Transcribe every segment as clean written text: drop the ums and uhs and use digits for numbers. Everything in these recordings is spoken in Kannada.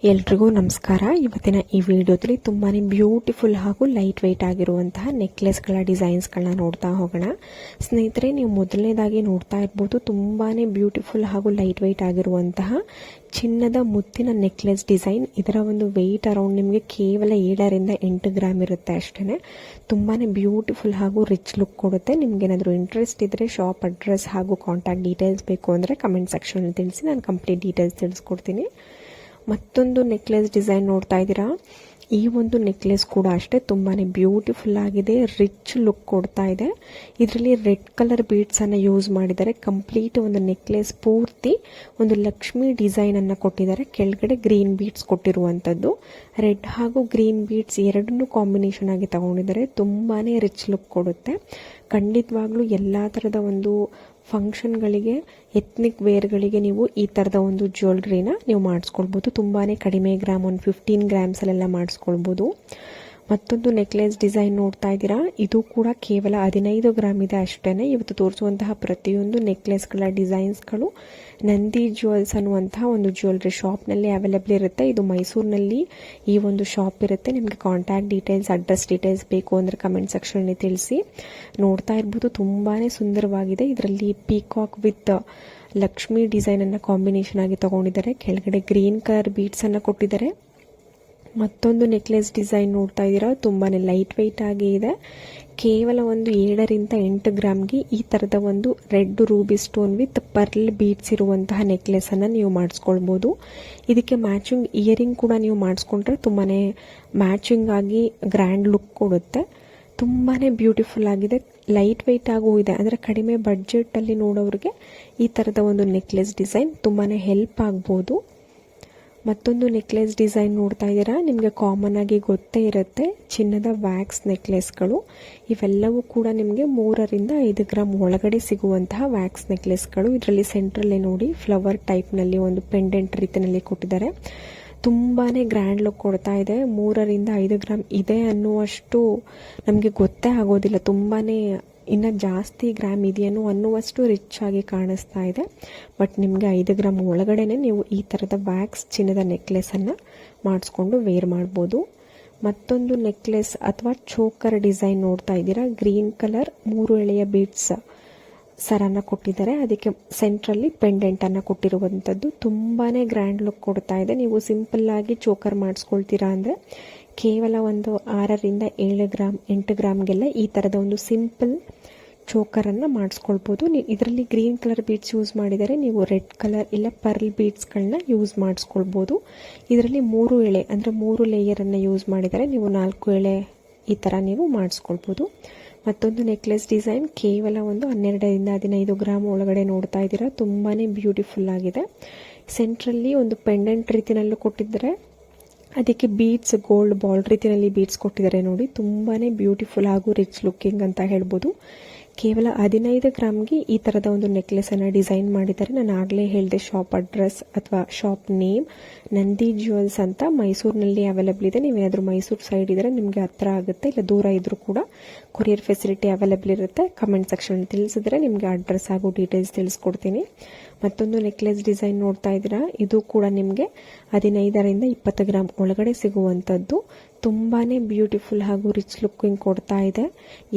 ಎಲ್ರಿಗೂ ನಮಸ್ಕಾರ. ಇವತ್ತಿನ ಈ ವಿಡಿಯೋದಲ್ಲಿ ತುಂಬಾ ಬ್ಯೂಟಿಫುಲ್ ಹಾಗೂ ಲೈಟ್ ವೆಯ್ಟ್ ಆಗಿರುವಂತಹ ನೆಕ್ಲೆಸ್ಗಳ ಡಿಸೈನ್ಸ್ಗಳನ್ನ ನೋಡ್ತಾ ಹೋಗೋಣ. ಸ್ನೇಹಿತರೆ, ನೀವು ಮೊದಲನೇದಾಗಿ ನೋಡ್ತಾ ಇರ್ಬೋದು ತುಂಬಾ ಬ್ಯೂಟಿಫುಲ್ ಹಾಗೂ ಲೈಟ್ ವೆಯ್ಟ್ ಆಗಿರುವಂತಹ ಚಿನ್ನದ ಮುತ್ತಿನ ನೆಕ್ಲೆಸ್ ಡಿಸೈನ್. ಇದರ ಒಂದು ವೆಯ್ಟ್ ಅರೌಂಡ್ ನಿಮಗೆ ಕೇವಲ 7ರಿಂದ 8 ಗ್ರಾಮ್ ಇರುತ್ತೆ ಅಷ್ಟೇ. ತುಂಬಾ ಬ್ಯೂಟಿಫುಲ್ ಹಾಗೂ ರಿಚ್ ಲುಕ್ ಕೊಡುತ್ತೆ. ನಿಮ್ಗೇನಾದರೂ ಇಂಟ್ರೆಸ್ಟ್ ಇದ್ದರೆ ಶಾಪ್ ಅಡ್ರೆಸ್ ಹಾಗೂ ಕಾಂಟ್ಯಾಕ್ಟ್ ಡೀಟೇಲ್ಸ್ ಬೇಕು ಅಂದರೆ ಕಮೆಂಟ್ ಸೆಕ್ಷನಲ್ಲಿ ತಿಳಿಸಿ, ನಾನು ಕಂಪ್ಲೀಟ್ ಡೀಟೇಲ್ಸ್ ತಿಳಿಸ್ಕೊಡ್ತೀನಿ. ಮತ್ತೊಂದು ನೆಕ್ಲೆಸ್ ಡಿಸೈನ್ ನೋಡ್ತಾ ಇದ್ದೀರಾ. ಈ ಒಂದು ನೆಕ್ಲೆಸ್ ಕೂಡ ಅಷ್ಟೇ ತುಂಬಾ ಬ್ಯೂಟಿಫುಲ್ ಆಗಿದೆ, ರಿಚ್ ಲುಕ್ ಕೊಡ್ತಾ ಇದೆ. ಇದರಲ್ಲಿ ರೆಡ್ ಕಲರ್ ಬೀಡ್ಸನ್ನು ಯೂಸ್ ಮಾಡಿದ್ದಾರೆ. ಕಂಪ್ಲೀಟ್ ಒಂದು ನೆಕ್ಲೆಸ್ ಪೂರ್ತಿ ಒಂದು ಲಕ್ಷ್ಮಿ ಡಿಸೈನನ್ನು ಕೊಟ್ಟಿದ್ದಾರೆ. ಕೆಳಗಡೆ ಗ್ರೀನ್ ಬೀಡ್ಸ್ ಕೊಟ್ಟಿರುವಂಥದ್ದು. ರೆಡ್ ಹಾಗೂ ಗ್ರೀನ್ ಬೀಡ್ಸ್ ಎರಡನ್ನೂ ಕಾಂಬಿನೇಷನ್ ಆಗಿ ತಗೊಂಡಿದ್ದಾರೆ. ತುಂಬಾ ರಿಚ್ ಲುಕ್ ಕೊಡುತ್ತೆ. ಖಂಡಿತವಾಗ್ಲೂ ಎಲ್ಲ ಥರದ ಒಂದು ಫಂಕ್ಷನ್ಗಳಿಗೆ, ಎತ್ನಿಕ್ ವೇರ್ಗಳಿಗೆ ನೀವು ಈ ಥರದ ಒಂದು ಜ್ಯುವೆಲ್ರಿನ ನೀವು ಮಾಡಿಸ್ಕೊಳ್ಬೋದು. ತುಂಬಾ ಕಡಿಮೆ ಗ್ರಾಮ್, ಒಂದು 15 ಗ್ರಾಮ್ಸಲ್ಲೆಲ್ಲ ಮಾಡಿಸ್ಕೊಳ್ಬೋದು. ಮತ್ತೊಂದು ನೆಕ್ಲೆಸ್ ಡಿಸೈನ್ ನೋಡ್ತಾ ಇದ್ದೀರಾ. ಇದು ಕೂಡ ಕೇವಲ 15 ಗ್ರಾಮ್ ಇದೆ ಅಷ್ಟೇ. ಇವತ್ತು ತೋರಿಸುವಂತಹ ಪ್ರತಿಯೊಂದು ನೆಕ್ಲೆಸ್ಗಳ ಡಿಸೈನ್ಸ್ಗಳು ನಂದಿ ಜ್ಯುವೆಲ್ಸ್ ಅನ್ನುವಂತಹ ಒಂದು ಜ್ಯುವೆಲ್ರಿ ಶಾಪ್ನಲ್ಲಿ ಅವೈಲೇಬಲ್ ಇರುತ್ತೆ. ಇದು ಮೈಸೂರಿನಲ್ಲಿ ಈ ಒಂದು ಶಾಪ್ ಇರುತ್ತೆ. ನಿಮಗೆ ಕಾಂಟ್ಯಾಕ್ಟ್ ಡೀಟೇಲ್ಸ್, ಅಡ್ರೆಸ್ ಡೀಟೇಲ್ಸ್ ಬೇಕು ಅಂದರೆ ಕಮೆಂಟ್ ಸೆಕ್ಷನಲ್ಲಿ ತಿಳಿಸಿ. ನೋಡ್ತಾ ಇರ್ಬೋದು ತುಂಬಾ ಸುಂದರವಾಗಿದೆ. ಇದರಲ್ಲಿ ಪೀಕಾಕ್ ವಿತ್ ಲಕ್ಷ್ಮಿ ಡಿಸೈನನ್ನು ಕಾಂಬಿನೇಷನ್ ಆಗಿ ತಗೊಂಡಿದ್ದಾರೆ. ಕೆಳಗಡೆ ಗ್ರೀನ್ ಕಲರ್ ಬೀಡ್ಸನ್ನು ಕೊಟ್ಟಿದ್ದಾರೆ. ಮತ್ತೊಂದು ನೆಕ್ಲೆಸ್ ಡಿಸೈನ್ ನೋಡ್ತಾ ಇದ್ದೀರಾ. ತುಂಬಾ ಲೈಟ್ ವೆಯ್ಟ್ ಆಗಿ ಇದೆ. ಕೇವಲ ಒಂದು 7ರಿಂದ 8 ಗ್ರಾಮ್ಗೆ ಈ ಥರದ ಒಂದು red Ruby stone with pearl beads ಇರುವಂತಹ ನೆಕ್ಲೆಸನ್ನು ನೀವು ಮಾಡಿಸ್ಕೊಳ್ಬೋದು. ಇದಕ್ಕೆ ಮ್ಯಾಚಿಂಗ್ ಇಯರಿಂಗ್ ಕೂಡ ನೀವು ಮಾಡಿಸ್ಕೊಂಡ್ರೆ ತುಂಬಾ ಮ್ಯಾಚಿಂಗ್ ಆಗಿ ಗ್ರ್ಯಾಂಡ್ ಲುಕ್ ಕೊಡುತ್ತೆ. ತುಂಬಾ ಬ್ಯೂಟಿಫುಲ್ ಆಗಿದೆ, ಲೈಟ್ ವೆಯ್ಟ್ ಆಗೂ ಇದೆ. ಅಂದರೆ ಕಡಿಮೆ ಬಡ್ಜೆಟಲ್ಲಿ ನೋಡೋರಿಗೆ ಈ ಥರದ ಒಂದು ನೆಕ್ಲೆಸ್ ಡಿಸೈನ್ ತುಂಬಾ ಹೆಲ್ಪ್ ಆಗ್ಬೋದು. ಮತ್ತೊಂದು ನೆಕ್ಲೆಸ್ ಡಿಸೈನ್ ನೋಡ್ತಾ ಇದ್ದೀರಾ. ನಿಮಗೆ ಕಾಮನ್ ಆಗಿ ಗೊತ್ತೇ ಇರುತ್ತೆ ಚಿನ್ನದ ವ್ಯಾಕ್ಸ್ ನೆಕ್ಲೆಸ್ಗಳು. ಇವೆಲ್ಲವೂ ಕೂಡ ನಿಮಗೆ 3ರಿಂದ 5 ಗ್ರಾಮ್ ಒಳಗಡೆ ಸಿಗುವಂತಹ ವ್ಯಾಕ್ಸ್ ನೆಕ್ಲೆಸ್ಗಳು. ಇದರಲ್ಲಿ ಸೆಂಟ್ರಲ್ಲಿ ನೋಡಿ ಫ್ಲವರ್ ಟೈಪ್ನಲ್ಲಿ ಒಂದು ಪೆಂಡೆಂಟ್ ರೀತಿಯಲ್ಲಿ ಕೊಟ್ಟಿದ್ದಾರೆ. ತುಂಬಾ ಗ್ರ್ಯಾಂಡ್ ಲುಕ್ ಕೊಡ್ತಾ ಇದೆ. 3ರಿಂದ 5 ಗ್ರಾಮ್ ಇದೆ ಅನ್ನುವಷ್ಟು ನಮಗೆ ಗೊತ್ತೇ ಆಗೋದಿಲ್ಲ. ತುಂಬಾ ಇನ್ನು ಜಾಸ್ತಿ ಗ್ರಾಮ್ ಇದೆಯೇನೋ ಅನ್ನುವಷ್ಟು ರಿಚ್ ಆಗಿ ಕಾಣಿಸ್ತಾ ಇದೆ. ಬಟ್ ನಿಮಗೆ 5 ಗ್ರಾಮ್ ಒಳಗಡೆ ನೀವು ಈ ಥರದ ವ್ಯಾಕ್ಸ್ ಚಿನ್ನದ ನೆಕ್ಲೆಸನ್ನು ಮಾಡಿಸ್ಕೊಂಡು ವೇರ್ ಮಾಡ್ಬೋದು. ಮತ್ತೊಂದು ನೆಕ್ಲೆಸ್ ಅಥವಾ ಚೋಕರ್ ಡಿಸೈನ್ ನೋಡ್ತಾ ಇದ್ದೀರಾ. ಗ್ರೀನ್ ಕಲರ್ 3 ಎಳೆಯ ಬೀಡ್ಸ್ ಸರನ್ನು ಕೊಟ್ಟಿದ್ದಾರೆ. ಅದಕ್ಕೆ ಸೆಂಟ್ರಲ್ಲಿ ಪೆಂಡೆಂಟನ್ನು ಕೊಟ್ಟಿರುವಂಥದ್ದು. ತುಂಬಾ ಗ್ರ್ಯಾಂಡ್ ಲುಕ್ ಕೊಡ್ತಾ ಇದೆ. ನೀವು ಸಿಂಪಲ್ಲಾಗಿ ಚೋಕರ್ ಮಾಡಿಸ್ಕೊಳ್ತೀರಾ ಅಂದರೆ ಕೇವಲ ಒಂದು 6ರಿಂದ 7 ಗ್ರಾಮ್ 8 ಗ್ರಾಮ್ಗೆಲ್ಲ ಈ ಥರದ ಒಂದು ಸಿಂಪಲ್ ಚೋಕರನ್ನು ಮಾಡಿಸ್ಕೊಳ್ಬೋದು. ಇದರಲ್ಲಿ ಗ್ರೀನ್ ಕಲರ್ ಬೀಡ್ಸ್ ಯೂಸ್ ಮಾಡಿದರೆ ನೀವು ರೆಡ್ ಕಲರ್ ಇಲ್ಲ ಪರ್ಲ್ ಬೀಡ್ಸ್ಗಳನ್ನ ಯೂಸ್ ಮಾಡಿಸ್ಕೊಳ್ಬೋದು. ಇದರಲ್ಲಿ 3 ಎಳೆ ಅಂದರೆ 3 ಲೇಯರನ್ನು ಯೂಸ್ ಮಾಡಿದರೆ ನೀವು 4 ಎಳೆ ಈ ಥರ ನೀವು ಮಾಡಿಸ್ಕೊಳ್ಬೋದು. ಮತ್ತೊಂದು ನೆಕ್ಲೆಸ್ ಡಿಸೈನ್ ಕೇವಲ ಒಂದು 12ರಿಂದ 15 ಗ್ರಾಮ್ ಒಳಗಡೆ ನೋಡ್ತಾ ಇದ್ದೀರಾ. ತುಂಬಾ ಬ್ಯೂಟಿಫುಲ್ ಆಗಿದೆ. ಸೆಂಟ್ರಲ್ಲಿ ಒಂದು ಪೆಂಡೆಂಟ್ ರೀತಿಯಲ್ಲೂ ಕೊಟ್ಟಿದ್ದಾರೆ. ಅದಕ್ಕೆ ಬೀಡ್ಸ್ ಗೋಲ್ಡ್ ಬಾಲ್ ರೀತಿಯಲ್ಲಿ ಬೀಡ್ಸ್ ಕೊಟ್ಟಿದ್ದಾರೆ ನೋಡಿ. ತುಂಬಾ ಬ್ಯೂಟಿಫುಲ್ ಹಾಗೂ ರಿಚ್ ಲುಕ್ಕಿಂಗ್ ಅಂತ ಹೇಳ್ಬೋದು. ಕೇವಲ 15 ಗ್ರಾಮ್ಗೆ ಈ ಥರದ ಒಂದು ನೆಕ್ಲೆಸನ್ನು ಡಿಸೈನ್ ಮಾಡಿದ್ದಾರೆ. ನಾನು ಆಗಲೇ ಹೇಳಿದೆ ಶಾಪ್ ಅಡ್ರೆಸ್ ಅಥವಾ ಶಾಪ್ ನೇಮ್ ನಂದಿ ಜ್ಯುವೆಲ್ಸ್ ಅಂತ ಮೈಸೂರಿನಲ್ಲಿ ಅವೈಲೇಬಲ್ ಇದೆ. ನೀವೇನಾದರೂ ಮೈಸೂರು ಸೈಡ್ ಇದ್ದರೆ ನಿಮಗೆ ಹತ್ರ ಆಗುತ್ತೆ, ಇಲ್ಲ ದೂರ ಇದ್ದರೂ ಕೂಡ ಕೊರಿಯರ್ ಫೆಸಿಲಿಟಿ ಅವೈಲೇಬಲ್ ಇರುತ್ತೆ. ಕಮೆಂಟ್ ಸೆಕ್ಷನ್ ತಿಳಿಸಿದ್ರೆ ನಿಮಗೆ ಅಡ್ರೆಸ್ ಹಾಗೂ ಡೀಟೇಲ್ಸ್ ತಿಳಿಸ್ಕೊಡ್ತೀನಿ. ಮತ್ತೊಂದು ನೆಕ್ಲೆಸ್ ಡಿಸೈನ್ ನೋಡ್ತಾ ಇದ್ದೀರಾ. ಇದು ಕೂಡ ನಿಮಗೆ 15ರಿಂದ 20 ಗ್ರಾಮ್ ಒಳಗಡೆ ಸಿಗುವಂಥದ್ದು. ತುಂಬಾ ಬ್ಯೂಟಿಫುಲ್ ಹಾಗೂ ರಿಚ್ ಲುಕ್ಕಿಂಗ್ ಕೊಡ್ತಾ ಇದೆ.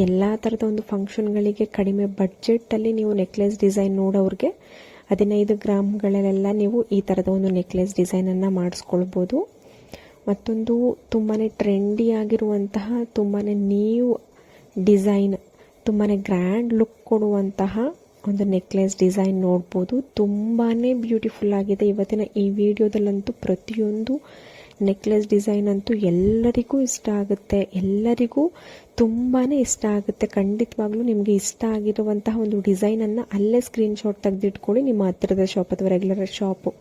ಎಲ್ಲ ಥರದ ಒಂದು ಫಂಕ್ಷನ್ಗಳಿಗೆ ಕಡಿಮೆ ಬಡ್ಜೆಟಲ್ಲಿ ನೀವು ನೆಕ್ಲೆಸ್ ಡಿಸೈನ್ ನೋಡೋರಿಗೆ 15 ಗ್ರಾಮ್ಗಳಲ್ಲೆಲ್ಲ ನೀವು ಈ ಥರದ ಒಂದು ನೆಕ್ಲೆಸ್ ಡಿಸೈನನ್ನು ಮಾಡಿಸ್ಕೊಳ್ಬೋದು. ಮತ್ತೊಂದು ತುಂಬಾ ಟ್ರೆಂಡಿ ಆಗಿರುವಂತಹ ತುಂಬಾ ನ್ಯೂ ಡಿಸೈನ್, ತುಂಬಾ ಗ್ರ್ಯಾಂಡ್ ಲುಕ್ ಕೊಡುವಂತಹ ಒಂದು ನೆಕ್ಲೆಸ್ ಡಿಸೈನ್ ನೋಡ್ಬೋದು. ತುಂಬಾ ಬ್ಯೂಟಿಫುಲ್ ಆಗಿದೆ. ಇವತ್ತಿನ ಈ ವಿಡಿಯೋದಲ್ಲಂತೂ ಪ್ರತಿಯೊಂದು ನೆಕ್ಲೆಸ್ ಡಿಸೈನ್ ಅಂತೂ ಎಲ್ಲರಿಗೂ ಇಷ್ಟ ಆಗುತ್ತೆ, ಎಲ್ಲರಿಗೂ ತುಂಬಾ ಇಷ್ಟ ಆಗುತ್ತೆ. ಖಂಡಿತವಾಗ್ಲೂ ನಿಮಗೆ ಇಷ್ಟ ಆಗಿರುವಂತಹ ಒಂದು ಡಿಸೈನನ್ನು ಅಲ್ಲೇ ಸ್ಕ್ರೀನ್ಶಾಟ್ ತೆಗೆದಿಟ್ಕೊಳ್ಳಿ. ನಿಮ್ಮ ಹತ್ತಿರದ ಶಾಪ್ ಅಥವಾ ರೆಗ್ಯುಲರ್ ಶಾಪು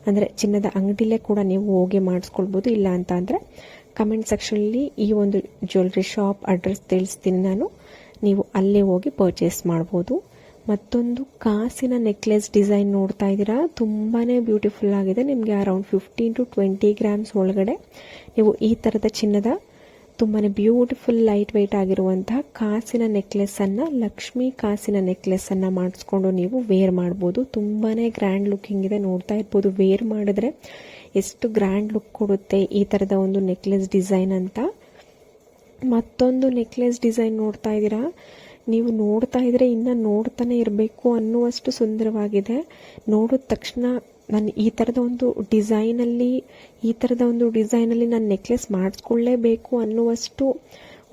ಅಂದರೆ ಚಿನ್ನದ ಅಂಗಡಿಲೇ ಕೂಡ ನೀವು ಹೋಗಿ ಮಾಡಿಸ್ಕೊಳ್ಬೋದು. ಇಲ್ಲ ಅಂತ ಅಂದರೆ ಕಮೆಂಟ್ ಸೆಕ್ಷನಲ್ಲಿ ಈ ಒಂದು ಜ್ಯುವೆಲ್ರಿ ಶಾಪ್ ಅಡ್ರೆಸ್ ತಿಳಿಸ್ತೀನಿ ನಾನು, ನೀವು ಅಲ್ಲೇ ಹೋಗಿ ಪರ್ಚೇಸ್ ಮಾಡ್ಬೋದು. ಮತ್ತೊಂದು ಕಾಸಿನ ನೆಕ್ಲೆಸ್ ಡಿಸೈನ್ ನೋಡ್ತಾ ಇದ್ದೀರಾ. ತುಂಬಾ ಬ್ಯೂಟಿಫುಲ್ ಆಗಿದೆ. ನಿಮಗೆ ಅರೌಂಡ್ 15 to 20 ಗ್ರಾಮ್ಸ್ ಒಳಗಡೆ ನೀವು ಈ ಥರದ ಚಿನ್ನದ ತುಂಬಾ ಬ್ಯೂಟಿಫುಲ್ ಲೈಟ್ ವೆಯ್ಟ್ ಆಗಿರುವಂತಹ ಕಾಸಿನ ನೆಕ್ಲೆಸ್ಸನ್ನು, ಲಕ್ಷ್ಮಿ ಕಾಸಿನ ನೆಕ್ಲೆಸ್ಸನ್ನು ಮಾಡಿಸ್ಕೊಂಡು ನೀವು ವೇರ್ ಮಾಡ್ಬೋದು. ತುಂಬಾ ಗ್ರ್ಯಾಂಡ್ ಲುಕ್ಕಿಂಗ್ ಇದೆ. ನೋಡ್ತಾ ಇರ್ಬೋದು ವೇರ್ ಮಾಡಿದ್ರೆ ಎಷ್ಟು ಗ್ರ್ಯಾಂಡ್ ಲುಕ್ ಕೊಡುತ್ತೆ ಈ ಥರದ ಒಂದು ನೆಕ್ಲೆಸ್ ಡಿಸೈನ್ ಅಂತ. ಮತ್ತೊಂದು ನೆಕ್ಲೆಸ್ ಡಿಸೈನ್ ನೋಡ್ತಾ ಇದ್ದೀರಾ, ನೀವು ನೋಡ್ತಾ ಇದ್ರೆ ಇನ್ನು ನೋಡ್ತಾನೆ ಇರಬೇಕು ಅನ್ನುವಷ್ಟು ಸುಂದರವಾಗಿದೆ. ನೋಡಿದ ತಕ್ಷಣ ನಾನು ಈ ಥರದ ಒಂದು ಡಿಸೈನಲ್ಲಿ ನಾನು ನೆಕ್ಲೆಸ್ ಮಾಡಿಸ್ಕೊಳ್ಳೇಬೇಕು ಅನ್ನುವಷ್ಟು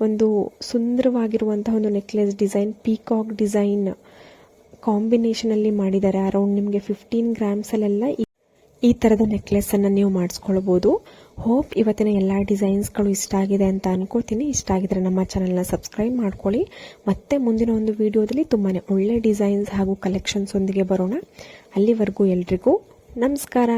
ಒಂದು ಸುಂದರವಾಗಿರುವಂತಹ ಒಂದು ನೆಕ್ಲೆಸ್ ಡಿಸೈನ್, ಪೀಕಾಕ್ ಡಿಸೈನ್ ಕಾಂಬಿನೇಷನಲ್ಲಿ ಮಾಡಿದ್ದಾರೆ. ಅರೌಂಡ್ ನಿಮಗೆ 15 ಗ್ರಾಮ್ಸಲ್ಲೆಲ್ಲ ಈ ಥರದ ನೆಕ್ಲೆಸ್ಸನ್ನು ನೀವು ಮಾಡಿಸ್ಕೊಳ್ಬೋದು. ಹೋಪ್ ಇವತ್ತಿನ ಎಲ್ಲ ಡಿಸೈನ್ಸ್ಗಳು ಇಷ್ಟ ಆಗಿದೆ ಅಂತ ಅನ್ಕೋತೀನಿ. ಇಷ್ಟ ಆಗಿದ್ರೆ ನಮ್ಮ ಚಾನಲ್ನ ಸಬ್ಸ್ಕ್ರೈಬ್ ಮಾಡ್ಕೊಳ್ಳಿ. ಮತ್ತೆ ಮುಂದಿನ ಒಂದು ವಿಡಿಯೋದಲ್ಲಿ ತುಂಬಾ ಒಳ್ಳೆ ಡಿಸೈನ್ಸ್ ಹಾಗೂ ಕಲೆಕ್ಷನ್ಸ್ ಒಂದಿಗೆ ಬರೋಣ. ಅಲ್ಲಿವರೆಗೂ ಎಲ್ರಿಗೂ ನಮಸ್ಕಾರ.